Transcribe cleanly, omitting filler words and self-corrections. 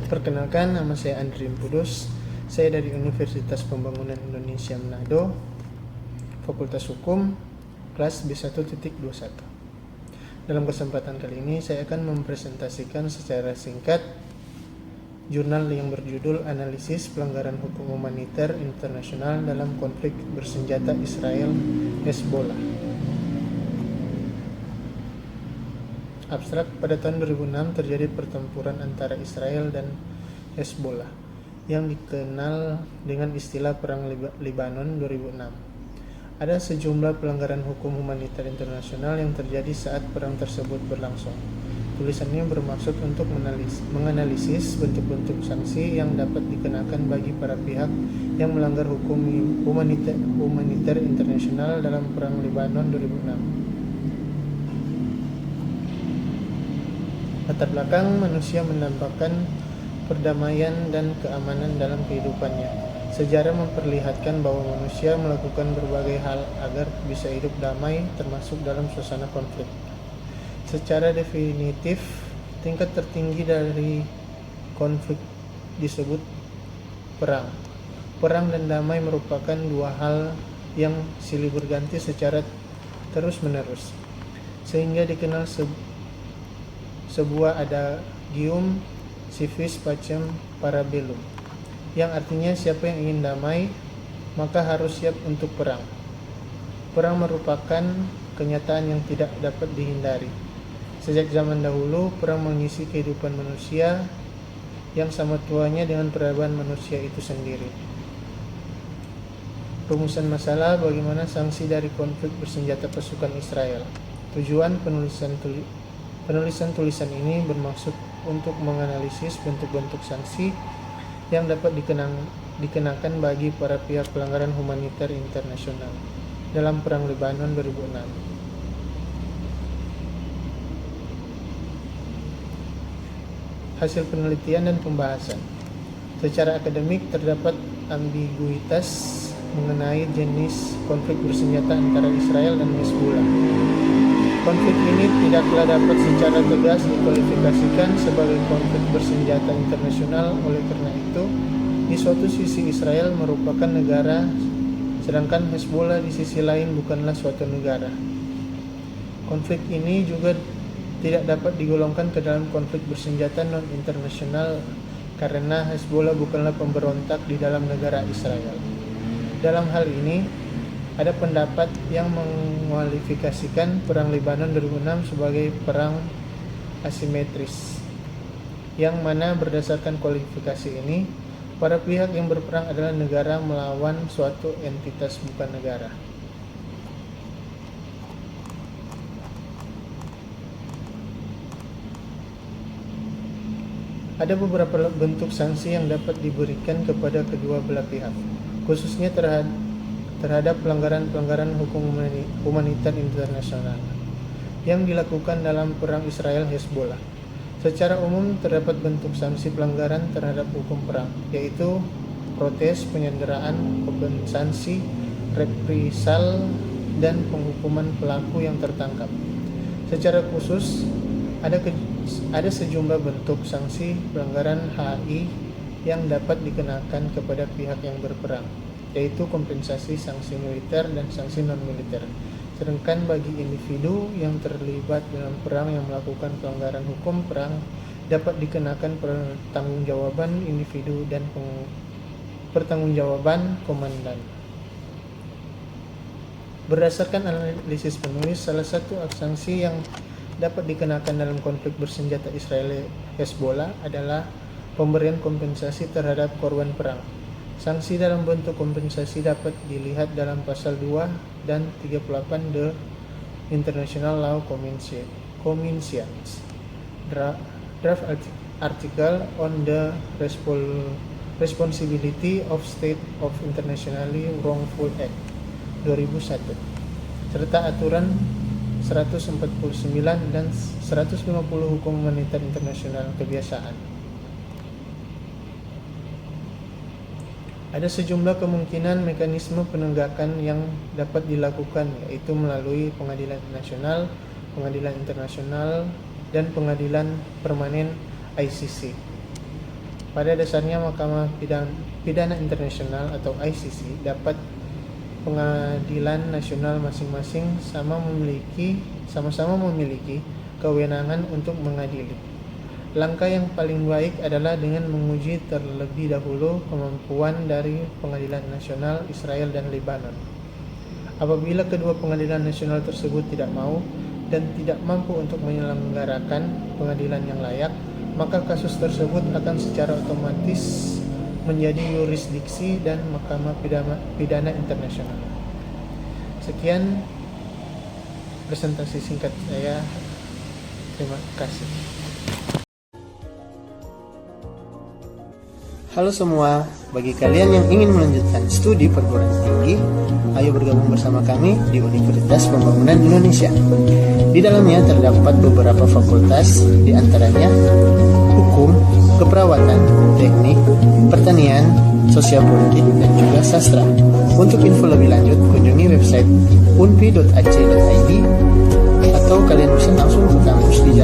Perkenalkan, nama saya Andriy Pudus. Saya dari Universitas Pembangunan Indonesia Manado, Fakultas Hukum, kelas B1.21. Dalam kesempatan kali ini, saya akan mempresentasikan secara singkat jurnal yang berjudul Analisis Pelanggaran Hukum Humaniter Internasional dalam Konflik Bersenjata Israel-Hezbollah. Abstrak, pada tahun 2006 terjadi pertempuran antara Israel dan Hezbollah yang dikenal dengan istilah Perang Libanon 2006. Ada sejumlah pelanggaran hukum humaniter internasional yang terjadi saat perang tersebut berlangsung. Tulisan ini bermaksud untuk menganalisis bentuk-bentuk sanksi yang dapat dikenakan bagi para pihak yang melanggar hukum humaniter internasional dalam Perang Libanon 2006. Latar belakang, manusia menampakkan perdamaian dan keamanan dalam kehidupannya. Sejarah memperlihatkan bahwa manusia melakukan berbagai hal agar bisa hidup damai, termasuk dalam suasana konflik. Secara definitif, tingkat tertinggi dari konflik disebut perang. Perang dan damai merupakan dua hal yang silih berganti secara terus-menerus, sehingga dikenal sebuah adagium civis pacem parabellum, yang artinya siapa yang ingin damai maka harus siap untuk perang. Perang merupakan kenyataan yang tidak dapat dihindari. Sejak zaman dahulu, perang mengisi kehidupan manusia yang sama tuanya dengan peradaban manusia itu sendiri. Rumusan masalah: bagaimana sanksi dari konflik bersenjata pasukan Israel. Tujuan penulisan tulisan ini bermaksud untuk menganalisis bentuk-bentuk sanksi yang dapat dikenakan bagi para pihak pelanggaran humaniter internasional dalam Perang Libanon 2006. Hasil penelitian dan pembahasan. Secara akademik terdapat ambiguitas mengenai jenis konflik bersenjata antara Israel dan Hezbollah. Konflik ini tidaklah dapat secara tegas dikualifikasikan sebagai konflik bersenjata internasional. Oleh karena itu, di suatu sisi Israel merupakan negara, sedangkan Hezbollah di sisi lain bukanlah suatu negara. Konflik ini juga tidak dapat digolongkan ke dalam konflik bersenjata non-internasional karena Hezbollah bukanlah pemberontak di dalam negara Israel. Dalam hal ini, ada pendapat yang mengualifikasikan Perang Libanon 2006 sebagai perang asimetris, yang mana berdasarkan kualifikasi ini, para pihak yang berperang adalah negara melawan suatu entitas bukan negara. Ada beberapa bentuk sanksi yang dapat diberikan kepada kedua belah pihak, khususnya terhadap pelanggaran-pelanggaran hukum humaniter internasional yang dilakukan dalam perang Israel-Hezbollah. Secara umum terdapat bentuk sanksi pelanggaran terhadap hukum perang, yaitu protes, penyanderaan, kompensasi, reprisal, dan penghukuman pelaku yang tertangkap. Secara khusus, ada sejumlah bentuk sanksi pelanggaran HI yang dapat dikenakan kepada pihak yang berperang, yaitu kompensasi, sanksi militer, dan sanksi non-militer. Sedangkan bagi individu yang terlibat dalam perang yang melakukan pelanggaran hukum perang, dapat dikenakan pertanggungjawaban individu dan pertanggungjawaban komandan. Berdasarkan analisis penulis, salah satu sanksi yang dapat dikenakan dalam konflik bersenjata Israel-Hezbollah adalah pemberian kompensasi terhadap korban perang. Sanksi dalam bentuk kompensasi dapat dilihat dalam pasal 2 dan 38 The International Law Conventions, draft article on the responsibility of state of internationally wrongful act 2001, serta aturan 149 dan 150 hukum humaniter internasional kebiasaan. Ada sejumlah kemungkinan mekanisme penegakan yang dapat dilakukan, yaitu melalui pengadilan nasional, pengadilan internasional, dan pengadilan permanen ICC. Pada dasarnya Mahkamah Pidana Internasional atau ICC dapat pengadilan nasional masing-masing sama-sama memiliki kewenangan untuk mengadili. Langkah yang paling baik adalah dengan menguji terlebih dahulu kemampuan dari pengadilan nasional Israel dan Lebanon. Apabila kedua pengadilan nasional tersebut tidak mau dan tidak mampu untuk menyelenggarakan pengadilan yang layak, maka kasus tersebut akan secara otomatis menjadi yurisdiksi dan Mahkamah Pidana Internasional. Sekian presentasi singkat saya. Terima kasih. Halo semua, bagi kalian yang ingin melanjutkan studi perguruan tinggi, ayo bergabung bersama kami di Universitas Pembangunan Indonesia. Di dalamnya terdapat beberapa fakultas, di antaranya hukum, keperawatan, teknik, pertanian, sosial politik, dan juga sastra. Untuk info lebih lanjut, kunjungi website unpi.ac.id atau kalian bisa langsung ke kampus di